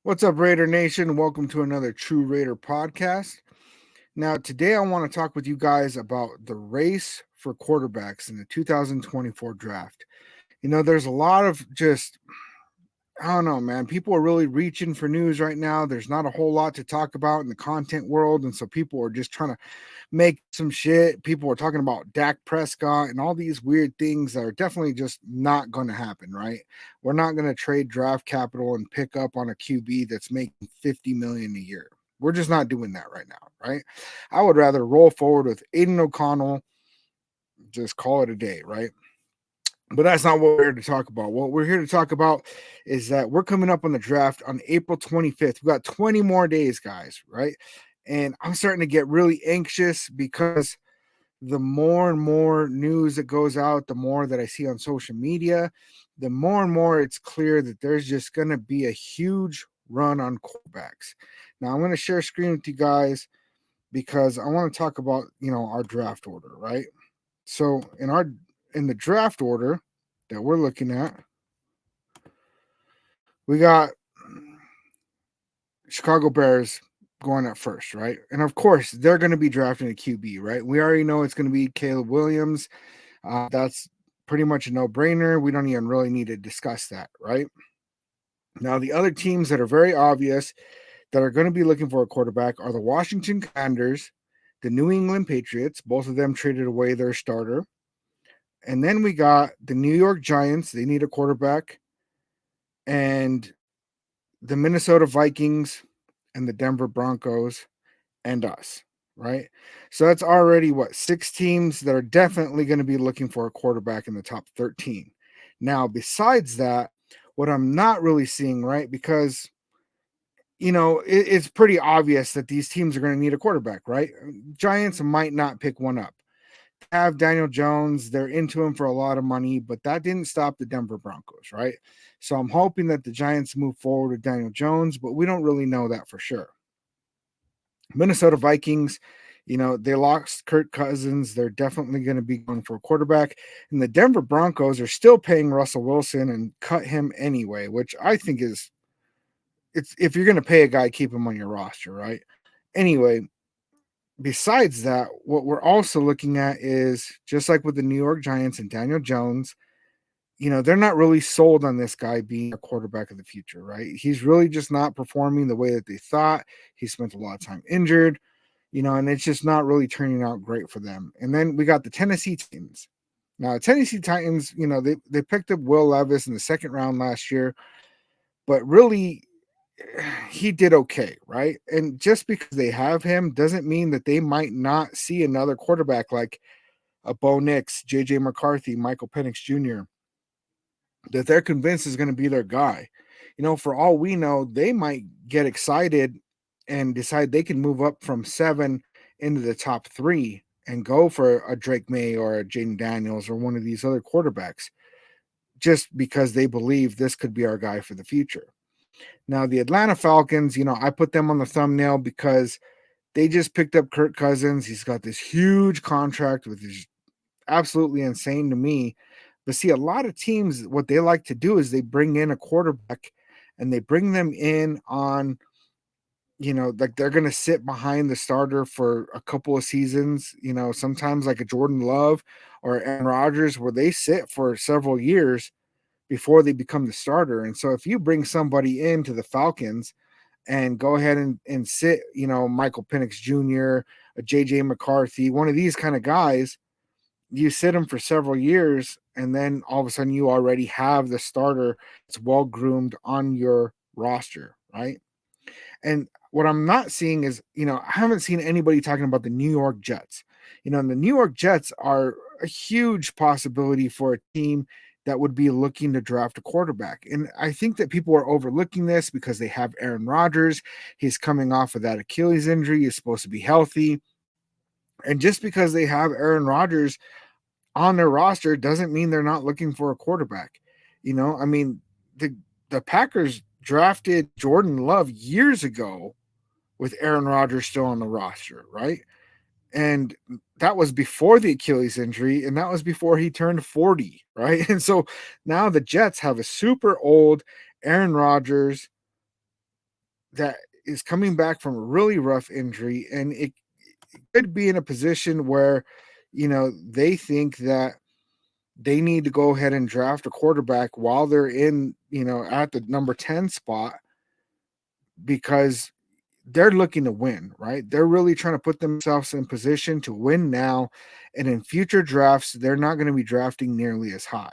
What's up, Raider Nation? Welcome to another True Raider podcast. Now, today I want to talk with you guys about the race for quarterbacks in the 2024 draft. There's a lot of just, I don't know, man. People are really reaching for news right now. There's not a whole lot to talk about in the content world. And so people are just trying to make some shit. People are talking about Dak Prescott and all these weird things that are definitely just not going to happen, right? We're not going to trade draft capital and pick up on a QB that's making 50 million a year. We're just not doing that right now, right? I would rather roll forward with Aiden O'Connell, just call it a day, right? But that's not what we're here to talk about. What we're here to talk about is that we're coming up on the draft on April 25th. We got 20 more days, guys, right? And I'm starting to get really anxious because the more and more news that goes out, the more that I see on social media, the more and more it's clear that there's just going to be a huge run on quarterbacks. Now, I'm going to share a screen with you guys because I want to talk about, our draft order, right? So, in the draft order that we're looking at, we got Chicago Bears going at first, right? And of course, they're going to be drafting a QB, right? We already know it's going to be Caleb Williams. That's pretty much a no brainer. We don't even really need to discuss that, right? Now, the other teams that are very obvious that are going to be looking for a quarterback are the Washington Commanders, the New England Patriots. Both of them traded away their starter. And then we got the New York Giants. They need a quarterback. And the Minnesota Vikings and the Denver Broncos and us, right? So that's already what, six teams that are definitely going to be looking for a quarterback in the top 13. Now, besides that, what I'm not really seeing, right? Because it's pretty obvious that these teams are going to need a quarterback, right? Giants might not pick one up. Have Daniel Jones, they're into him for a lot of money, but that didn't stop the Denver Broncos, right? So I'm hoping that the Giants move forward with Daniel Jones, but we don't really know that for sure. Minnesota Vikings, they lost Kirk Cousins. They're definitely going to be going for a quarterback. And the Denver Broncos are still paying Russell Wilson and cut him anyway, which I think is, it's, if you're going to pay a guy, keep him on your roster, right? Anyway, besides that, what we're also looking at is just like with the New York Giants and Daniel Jones, they're not really sold on this guy being a quarterback of the future, right? He's really just not performing the way that they thought. He spent a lot of time injured, and it's just not really turning out great for them. And then we got the Tennessee Titans. Now, Tennessee Titans, they picked up Will Levis in the second round last year, but really he did okay, right? And just because they have him doesn't mean that they might not see another quarterback like a Bo Nix, JJ McCarthy, Michael Penix Jr., that they're convinced is going to be their guy. For all we know, they might get excited and decide they can move up from 7 into the top 3 and go for a Drake May or a Jaden Daniels or one of these other quarterbacks just because they believe this could be our guy for the future. Now, the Atlanta Falcons, I put them on the thumbnail because they just picked up Kirk Cousins. He's got this huge contract, which is absolutely insane to me. But see, a lot of teams, what they like to do is they bring in a quarterback and they bring them in on, like they're going to sit behind the starter for a couple of seasons, sometimes like a Jordan Love or Aaron Rodgers, where they sit for several years before they become the starter. And so if you bring somebody into the Falcons and go ahead and sit, Michael Penix Jr., a JJ McCarthy, one of these kind of guys, you sit him for several years, and then all of a sudden you already have the starter that's well groomed on your roster, right? And what I'm not seeing is, I haven't seen anybody talking about the New York Jets. And the New York Jets are a huge possibility for a team that would be looking to draft a quarterback. And I think that people are overlooking this because they have Aaron Rodgers. He's coming off of that Achilles injury. He's supposed to be healthy. And just because they have Aaron Rodgers on their roster doesn't mean they're not looking for a quarterback. I mean, the Packers drafted Jordan Love years ago with Aaron Rodgers still on the roster, right? And that was before the Achilles injury, and that was before he turned 40, right? And so now the Jets have a super old Aaron Rodgers that is coming back from a really rough injury, and it could be in a position where, they think that they need to go ahead and draft a quarterback while they're in, at the number 10 spot, because they're looking to win, right? They're really trying to put themselves in position to win now. And in future drafts, they're not going to be drafting nearly as high.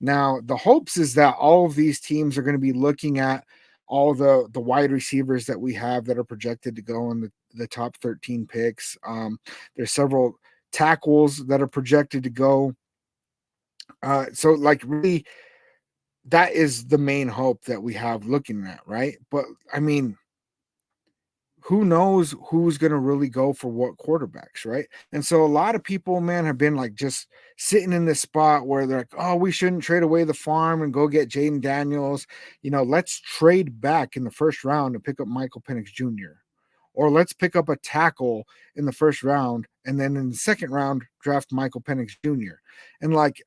Now, the hopes is that all of these teams are going to be looking at all the wide receivers that we have that are projected to go in the top 13 picks. There's several tackles that are projected to go. So, like, really, that is the main hope that we have looking at, right? But I mean, who knows who's going to really go for what quarterbacks, right? And so a lot of people, man, have been like just sitting in this spot where they're like, oh, we shouldn't trade away the farm and go get Jaden Daniels. Let's trade back in the first round and pick up Michael Penix Jr. Or let's pick up a tackle in the first round and then in the second round draft Michael Penix Jr. And like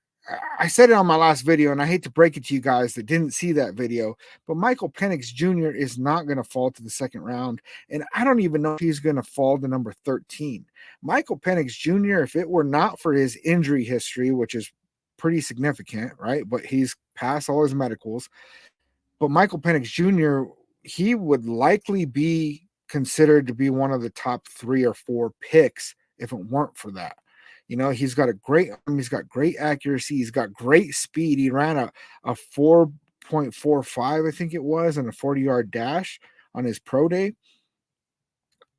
I said it on my last video, and I hate to break it to you guys that didn't see that video, but Michael Penix Jr. is not going to fall to the second round. And I don't even know if he's going to fall to number 13. Michael Penix Jr., if it were not for his injury history, which is pretty significant, right? But he's passed all his medicals. But Michael Penix Jr., he would likely be considered to be one of the top 3 or 4 picks if it weren't for that. He's got a great arm, he's got great accuracy, he's got great speed. He ran a 4.45, I think it was, and a 40-yard dash on his pro day.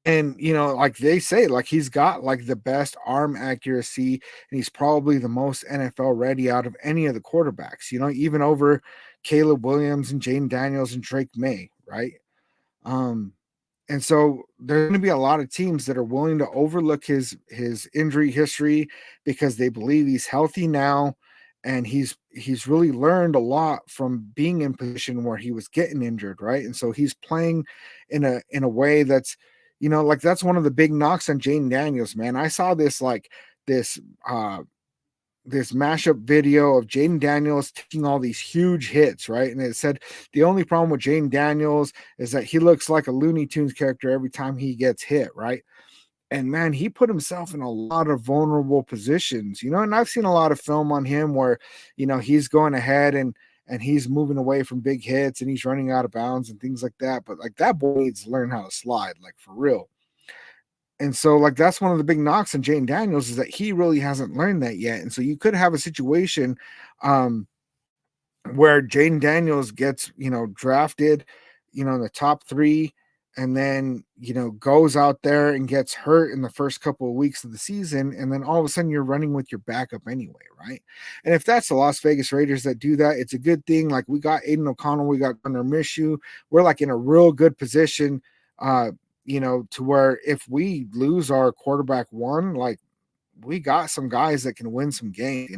And like they say, like he's got like the best arm accuracy, and he's probably the most NFL ready out of any of the quarterbacks, even over Caleb Williams and Jaden Daniels and Drake May, right? Um, and so there's going to be a lot of teams that are willing to overlook his injury history because they believe he's healthy now, and he's really learned a lot from being in position where he was getting injured, right? And so he's playing in a way that's, like that's one of the big knocks on Jaden Daniels, man. I saw this uh this mashup video of Jaden Daniels taking all these huge hits, right? And it said the only problem with Jaden Daniels is that he looks like a Looney Tunes character every time he gets hit, right? And man, he put himself in a lot of vulnerable positions, and I've seen a lot of film on him where, he's going ahead and he's moving away from big hits and he's running out of bounds and things like that. But like that boy needs to learn how to slide, like for real. And so, like, that's one of the big knocks on Jane Daniels is that he really hasn't learned that yet. And so you could have a situation um, where Jaden Daniels gets, drafted, in the top 3, and then, goes out there and gets hurt in the first couple of weeks of the season. And then all of a sudden you're running with your backup anyway, right? And if that's the Las Vegas Raiders that do that, it's a good thing. Like we got Aiden O'Connell, we got Gunnar Minshew. We're like in a real good position, to where if we lose our quarterback 1, like we got some guys that can win some games.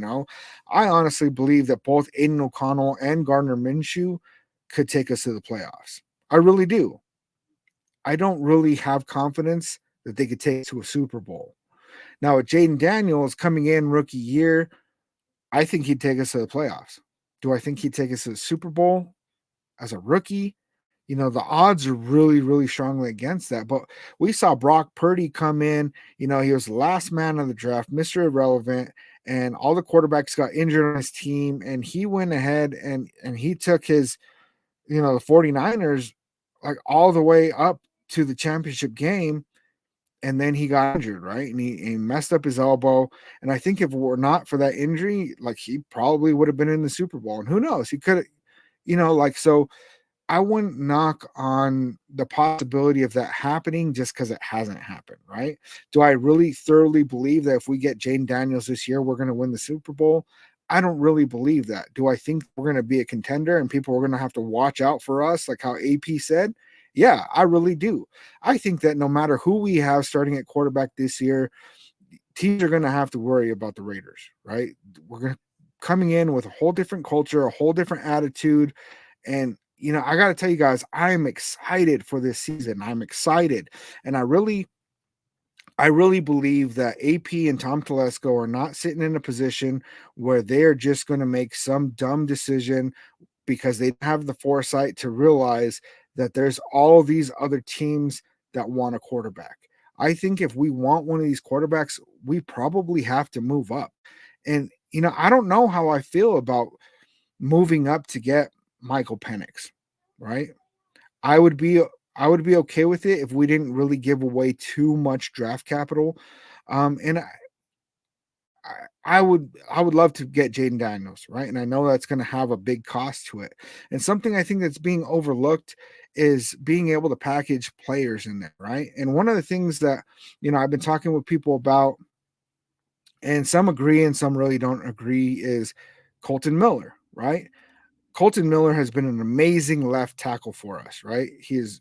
I honestly believe that both Aiden O'Connell and Gardner Minshew could take us to the playoffs. I really do. I don't really have confidence that they could take us to a Super Bowl. Now, with Jaden Daniels coming in rookie year, I think he'd take us to the playoffs. Do I think he'd take us to the Super Bowl as a rookie? The odds are really, really strongly against that. But we saw Brock Purdy come in. He was the last man of the draft, Mr. Irrelevant, and all the quarterbacks got injured on his team. And he went ahead and he took his, the 49ers like all the way up to the championship game. And then he got injured, right? And he messed up his elbow. And I think if it were not for that injury, like he probably would have been in the Super Bowl. And who knows? He could have, so I wouldn't knock on the possibility of that happening just because it hasn't happened, right? Do I really thoroughly believe that if we get Jaden Daniels this year, we're going to win the Super Bowl? I don't really believe that. Do I think we're going to be a contender and people are going to have to watch out for us, like how AP said? Yeah, I really do. I think that no matter who we have starting at quarterback this year, teams are going to have to worry about the Raiders, right? We're going to coming in with a whole different culture, a whole different attitude, and I got to tell you guys, I'm excited for this season. I'm excited. And I really believe that AP and Tom Telesco are not sitting in a position where they are just going to make some dumb decision because they have the foresight to realize that there's all these other teams that want a quarterback. I think if we want one of these quarterbacks, we probably have to move up. And I don't know how I feel about moving up to get Michael Penix, right? I would be I would be okay with it if we didn't really give away too much draft capital. And I would love to get Jaden Daniels, right? And I know that's going to have a big cost to it. And something I think that's being overlooked is being able to package players in there, right? And one of the things that I've been talking with people about, and some agree and some really don't agree, is Colton Miller, right? Colton Miller has been an amazing left tackle for us, right? He's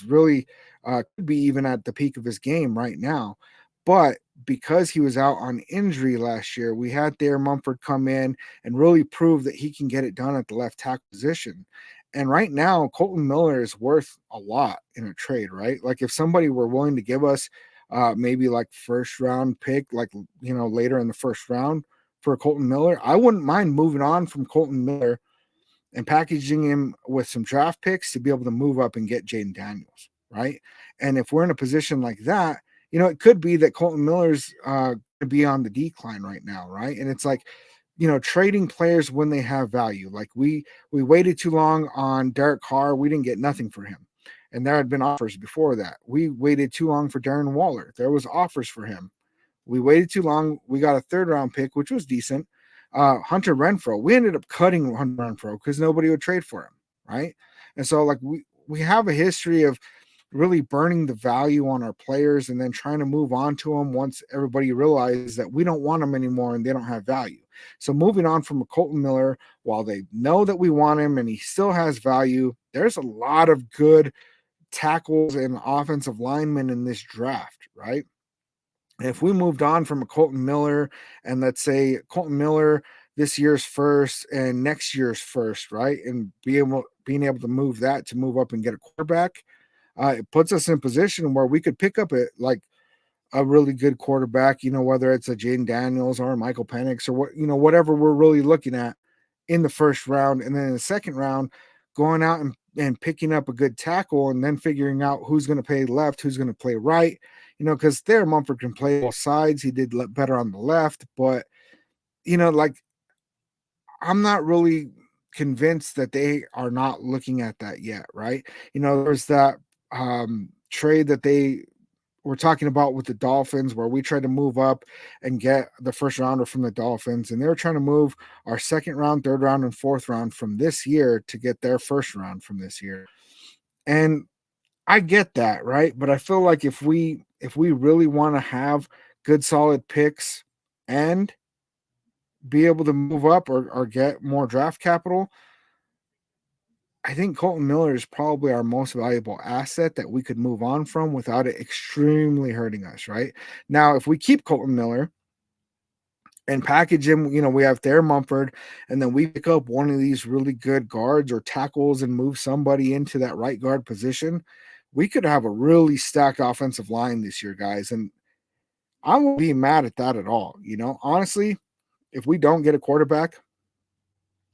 really could be even at the peak of his game right now, but because he was out on injury last year, we had Thayer Mumford come in and really prove that he can get it done at the left tackle position. And right now, Colton Miller is worth a lot in a trade, right? Like if somebody were willing to give us maybe like first round pick, like later in the first round for Colton Miller, I wouldn't mind moving on from Colton Miller and packaging him with some draft picks to be able to move up and get Jaden Daniels, right? And if we're in a position like that, it could be that Colton Miller's to be on the decline right now, right? And it's like, trading players when they have value. Like we waited too long on Derek Carr, we didn't get nothing for him. And there had been offers before that. We waited too long for Darren Waller. There was offers for him. We waited too long. We got a third round pick, which was decent. Hunter Renfro, we ended up cutting Hunter Renfro because nobody would trade for him, right? And so like we have a history of really burning the value on our players and then trying to move on to them once everybody realizes that we don't want them anymore and they don't have value. So moving on from a Colton Miller, while they know that we want him and he still has value, there's a lot of good tackles and offensive linemen in this draft, right? If we moved on from a Colton Miller, and let's say Colton Miller this year's first and next year's first, right, and being able to move that to move up and get a quarterback, it puts us in position where we could pick up a really good quarterback, whether it's a Jaden Daniels or a Michael Penix or whatever we're really looking at in the first round. And then in the second round, going out and picking up a good tackle and then figuring out who's going to play left, who's going to play right, because Thayer Mumford can play both sides. He did better on the left, but, like I'm not really convinced that they are not looking at that yet, right? There's that trade that they we're talking about with the Dolphins, where we tried to move up and get the first rounder from the Dolphins, and they were trying to move our second round, third round, and fourth round from this year to get their first round from this year. And I get that, right? But I feel like if we really want to have good solid picks and be able to move up or get more draft capital, I think Colton Miller is probably our most valuable asset that we could move on from without it extremely hurting us, right? Now, if we keep Colton Miller and package him, we have Thayer Mumford, and then we pick up one of these really good guards or tackles and move somebody into that right guard position, we could have a really stacked offensive line this year, guys. And I won't be mad at that at all. Honestly, if we don't get a quarterback,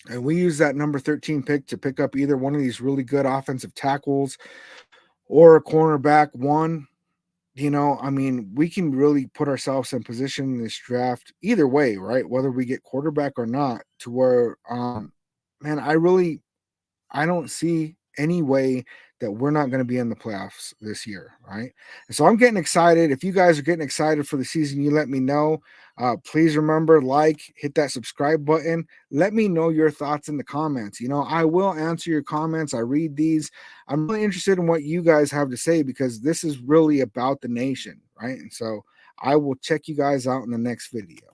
and we use that number 13 pick to pick up either one of these really good offensive tackles or a cornerback one, I mean, we can really put ourselves in position in this draft either way, right? Whether we get quarterback or not, to where, man, I don't see any way that we're not going to be in the playoffs this year, right? And so I'm getting excited. If you guys are getting excited for the season, you let me know. Please remember, hit that subscribe button. Let me know your thoughts in the comments. I will answer your comments. I read these. I'm really interested in what you guys have to say because this is really about the nation, right? And so I will check you guys out in the next video.